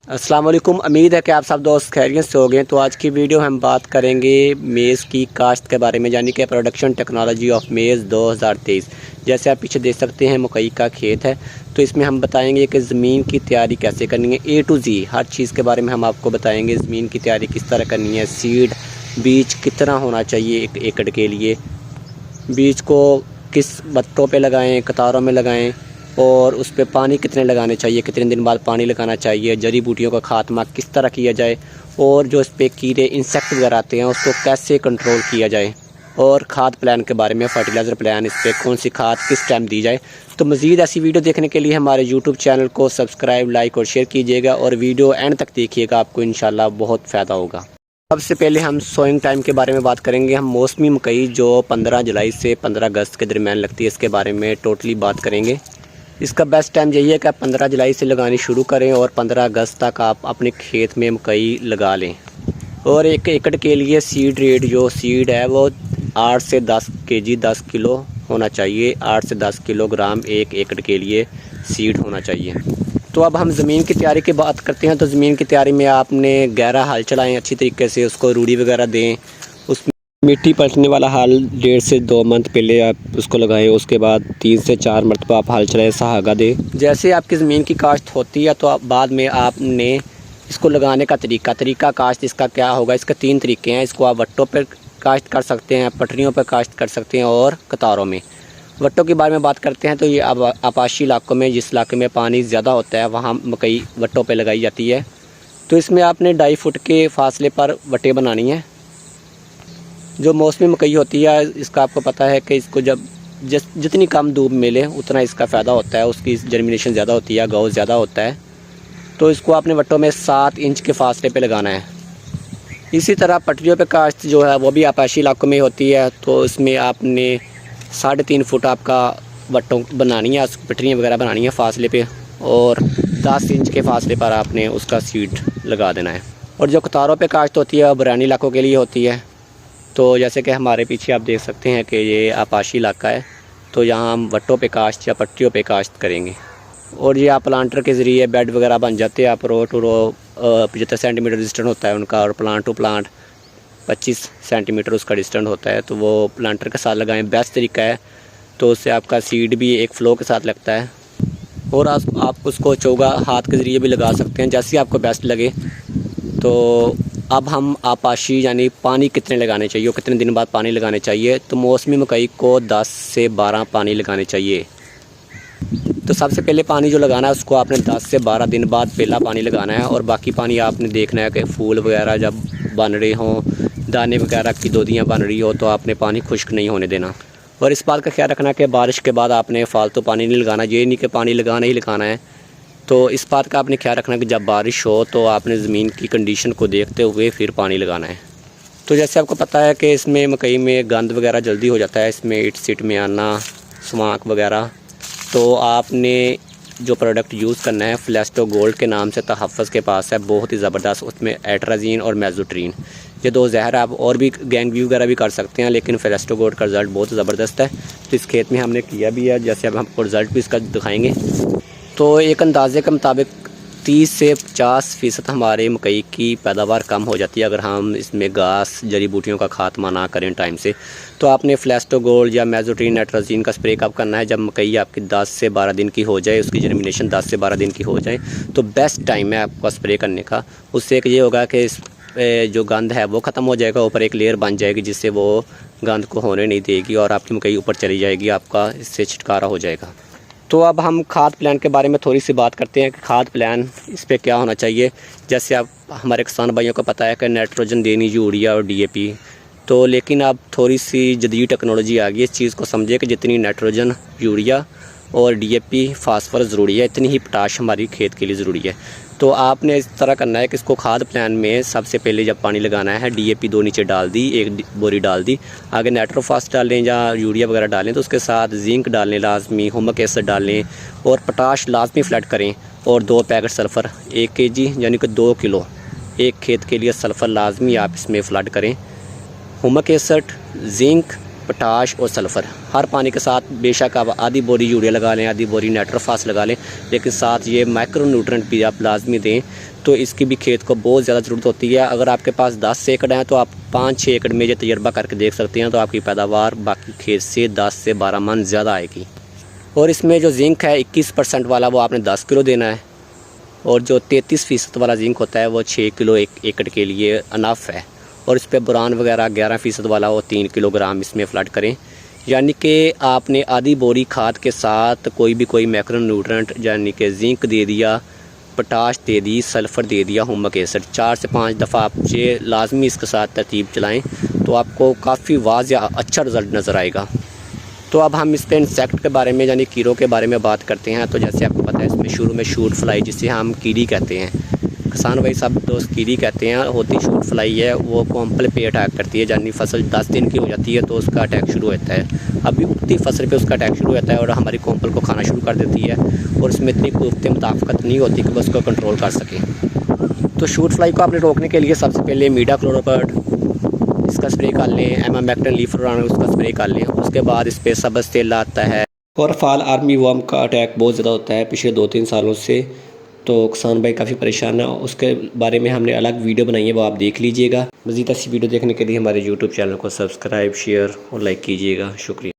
अस्सलाम वालेकुम। उम्मीद है कि आप सब दोस्त खैरियत से हो गए। तो आज की वीडियो हम बात करेंगे मेज़ की काश्त के बारे में, यानी कि प्रोडक्शन टेक्नोलॉजी ऑफ मेज़ 2023। जैसे आप पीछे देख सकते हैं मकई का खेत है, तो इसमें हम बताएंगे कि ज़मीन की तैयारी कैसे करनी है। A to Z हर चीज़ के बारे में हम आपको बताएंगे। ज़मीन की तैयारी किस तरह करनी है, सीड बीज कितना होना चाहिए 1 एकड़ के लिए, बीज को किस बत्तों पे लगाएं, कतारों में लगाएं, और उस पर पानी कितने लगाने चाहिए, कितने दिन बाद पानी लगाना चाहिए, जड़ी बूटियों का खात्मा किस तरह किया जाए, और जो इस पर कीड़े इंसेक्ट वगैरह आते हैं उसको कैसे कंट्रोल किया जाए, और खाद प्लान के बारे में, फर्टिलाइज़र प्लान, इस पर कौन सी खाद किस टाइम दी जाए। तो मज़ीद ऐसी वीडियो देखने के लिए हमारे यूट्यूब चैनल को सब्सक्राइब, लाइक और शेयर कीजिएगा, और वीडियो एंड तक देखिएगा, आपको इंशाल्लाह बहुत फ़ायदा होगा। सबसे पहले हम सोइंग टाइम के बारे में बात करेंगे। हम मौसमी मकई जो 15 जुलाई से 15 अगस्त के दरमियान लगती है, इसके बारे में टोटली बात करेंगे। इसका बेस्ट टाइम यही है कि आप 15 जुलाई से लगानी शुरू करें और 15 अगस्त तक आप अपने खेत में मकई लगा लें। और 1 एकड़ के लिए सीड रेट जो सीड है वो 8 से 10 केजी 10 किलो होना चाहिए। 8 से 10 किलोग्राम 1 एकड़ के लिए सीड होना चाहिए। तो अब हम ज़मीन की तैयारी की बात करते हैं। तो ज़मीन की तैयारी में आपने गहरा हल चलाएं अच्छी तरीके से, उसको रूढ़ी वगैरह दें। उसमें मिट्टी पलटने वाला हल 1.5 से 2 मंथ पहले आप उसको लगाएं। उसके बाद 3 से 4 मरतबा आप हल चलाएं, सहागा दें। जैसे आपकी ज़मीन की काश्त होती है तो बाद में आपने इसको लगाने का तरीका काश्त इसका क्या होगा। इसके 3 तरीके हैं। इसको आप वट्टों पर काश्त कर सकते हैं, पटरियों पर काश्त कर सकते हैं, और कतारों में। वट्टों के बारे में बात करते हैं तो ये अब आपाशी इलाकों में, जिस इलाके में पानी ज़्यादा होता है, वहाँ मकई वट्टों पे लगाई जाती है। तो इसमें आपने 2.5 फुट के फासले पर वट्टें बनानी हैं। जो मौसमी मकई होती है इसका आपको पता है कि इसको जब जितनी कम धूप मिले उतना इसका फ़ायदा होता है, उसकी जर्मिनेशन ज़्यादा होती है, गाँव ज़्यादा होता है। तो इसको आपने वट्टों में 7 इंच के फासले पे लगाना है। इसी तरह पटरियों पे काश्त जो है वो भी आपाशी इलाकों में होती है, तो इसमें आपने 3.5 फुट आपका वट्टों बनानी है, पटरियाँ वगैरह बनानी है फासले पे, और 10 इंच के फासले पर आपने उसका सीड लगा देना है। और जो कतारों पे काश्त होती है बरानी इलाकों के लिए होती है। तो जैसे कि हमारे पीछे आप देख सकते हैं कि ये आपाशी इलाका है, तो यहाँ हम वट्टों पे काश्त या पट्टियों पे काश्त करेंगे। और ये आप प्लांटर के ज़रिए बेड वगैरह बन जाते हैं। आप रो टू रो 75 सेंटीमीटर डिस्टेंस होता है उनका, और प्लांट टू प्लांट 25 सेंटीमीटर उसका डिस्टेंस होता है। तो वो प्लांटर के साथ लगाएं, बेस्ट तरीका है। तो उससे आपका सीड भी एक फ़्लो के साथ लगता है। और आप उसको चौगा हाथ के ज़रिए भी लगा सकते हैं, जैसे आपको बेस्ट लगे। तो अब हम आपाशी यानी पानी कितने लगाने चाहिए और कितने दिन बाद पानी लगाने चाहिए। तो मौसमी मकई को 10 से 12 पानी लगाने चाहिए। तो सबसे पहले पानी जो लगाना है उसको आपने 10 से 12 दिन बाद पहला पानी लगाना है, और बाकी पानी आपने देखना है कि फूल वगैरह जब बन रहे हों, दाने वगैरह की दोदियाँ बन रही हो, तो आपने पानी खुश्क नहीं होने देना। और इस बात का ख्याल रखना कि बारिश के बाद आपने फालतू पानी नहीं लगाना। ये नहीं कि पानी लगाना ही लगाना है। तो इस बात का आपने ख्याल रखना कि जब बारिश हो तो आपने ज़मीन की कंडीशन को देखते हुए फिर पानी लगाना है। तो जैसे आपको पता है कि इसमें मकई में गंद वगैरह जल्दी हो जाता है, इसमें इट सिट में आना, स्वांक वगैरह। तो आपने जो प्रोडक्ट यूज़ करना है फ्लेस्टो गोल्ड के नाम से तहफ़्फ़ुज़ के पास है, बहुत ही ज़बरदस्त। उसमें एट्राजीन और मेज़ोट्रिन ये 2 ज़हर आप और भी गैंग व्यू वगैरह भी कर सकते हैं, लेकिन फ्लेस्टो गोल्ड का रिज़ल्ट बहुत ज़बरदस्त है। तो इस खेत में हमने किया भी है, जैसे अब हमको रिज़ल्ट भी इसका दिखाएंगे। तो एक अंदाजे के मुताबिक 30 से 50% हमारे मकई की पैदावार कम हो जाती है अगर हम इसमें घास, जड़ी बूटियों का खात्मा ना करें टाइम से। तो आपने फ्लेस्टो गोल्ड या मेज़ोट्रिन, नाइट्रोजन का स्प्रे कब करना है, जब मकई आपकी 10 से 12 दिन की हो जाए, उसकी जर्मिनेशन 10 से 12 दिन की हो जाए, तो बेस्ट टाइम है आपका स्प्रे करने का। उससे एक ये होगा कि जो गंद है वो ख़त्म हो जाएगा, ऊपर एक लेयर बन जाएगी जिससे वो गंद को होने नहीं देगी, और आपकी मकई ऊपर चली जाएगी, आपका इससे छुटकारा हो जाएगा। तो अब हम खाद प्लान के बारे में थोड़ी सी बात करते हैं कि खाद प्लान इस पर क्या होना चाहिए। जैसे आप हमारे किसान भाइयों को पता है कि नाइट्रोजन देनी, यूरिया और DAP। तो लेकिन अब थोड़ी सी जदीद टेक्नोलॉजी आ गई, इस चीज़ को समझे कि जितनी नाइट्रोजन, यूरिया और DAP फास्फोरस ज़रूरी है, इतनी ही पोटाश हमारी खेत के लिए ज़रूरी है। तो आपने इस तरह करना है कि इसको खाद प्लान में सबसे पहले जब पानी लगाना है DAP 2 नीचे डाल दी, 1 बोरी डाल दी, आगे नाइट्रोफास डालें या यूरिया वगैरह डालें, तो उसके साथ जिंक डालें लाजमी, हुमक एसिड डालें, और पोटाश लाजमी फ्लड करें, और 2 पैकेट सल्फ़र 1 kg यानी कि 2 किलो एक खेत के लिए सल्फ़र लाजमी आप इसमें फ्लड करें। हुमक एसिड, जिंक पोटाश और सल्फ़र हर पानी के साथ। बेशक आप आधी बोरी यूरिया लगा लें, आधी बोरी नाइट्रोफास लगा लें, लेकिन साथ ये माइक्रो न्यूट्रेंट भी आप लाजमी दें। तो इसकी भी खेत को बहुत ज़्यादा ज़रूरत होती है। अगर आपके पास 10 एकड़ हैं तो आप 5-6 एकड़ में ये तजर्बा करके देख सकते हैं, तो आपकी पैदावार बाकी खेत से 10 से 12 मन ज़्यादा आएगी। और इसमें जो जिंक है 21% वाला वो आपने 10 किलो देना है, और जो 33% वाला जिंक होता है वो 6 किलो एक एकड़ के लिए अनफ है। और इस पर बोरान वगैरह 11% वाला वो 3 किलोग्राम इसमें फ्लड करें। यानी कि आपने आधी बोरी खाद के साथ कोई मैक्रो न्यूट्रेंट यानी कि जिंक दे दिया, पोटाश दे दी, सल्फ़र दे दिया, हुमिक एसिड 4 से 5 दफ़ा आप ये लाजमी इसके साथ तरतीब चलाएँ, तो आपको काफ़ी वाज़िया अच्छा रिज़ल्ट नज़र आएगा। तो अब हम इस पे इंसेक्ट के बारे में यानी कीड़ों के बारे में बात करते हैं। तो जैसे आपको पता है इसमें शुरू में शूट फ्लाई, जिसे हम कीड़ी कहते हैं, किसान भाई सब दोस्त कीड़ी कहते हैं, होती शूट फ्लाई है। वो कोम्पल पे अटैक करती है, यानी फसल 10 दिन की हो जाती है तो उसका अटैक शुरू होता है। अभी उगती फसल पे उसका अटैक शुरू होता है और हमारी कोम्पल को खाना शुरू कर देती है, और इसमें इतनी कुव्वत मुताफ़कत नहीं होती कि वो उसको कंट्रोल कर सके। तो शूट फ्लाई को आपने रोकने के लिए सबसे पहले मीडाक्लोरोपर्ड इसका स्प्रे कर लें, एमामेक्टिन लीफोरान उसका स्प्रे कर लें। उसके बाद इस पर सब्ज़ तेल आता है, और फॉल आर्मी वर्म का अटैक बहुत ज़्यादा होता है पिछले 2-3 सालों से, तो किसान भाई काफ़ी परेशान है। उसके बारे में हमने अलग वीडियो बनाई है, वो आप देख लीजिएगा। मज़ीद ऐसी वीडियो देखने के लिए हमारे यूट्यूब चैनल को सब्सक्राइब, शेयर और लाइक कीजिएगा। शुक्रिया।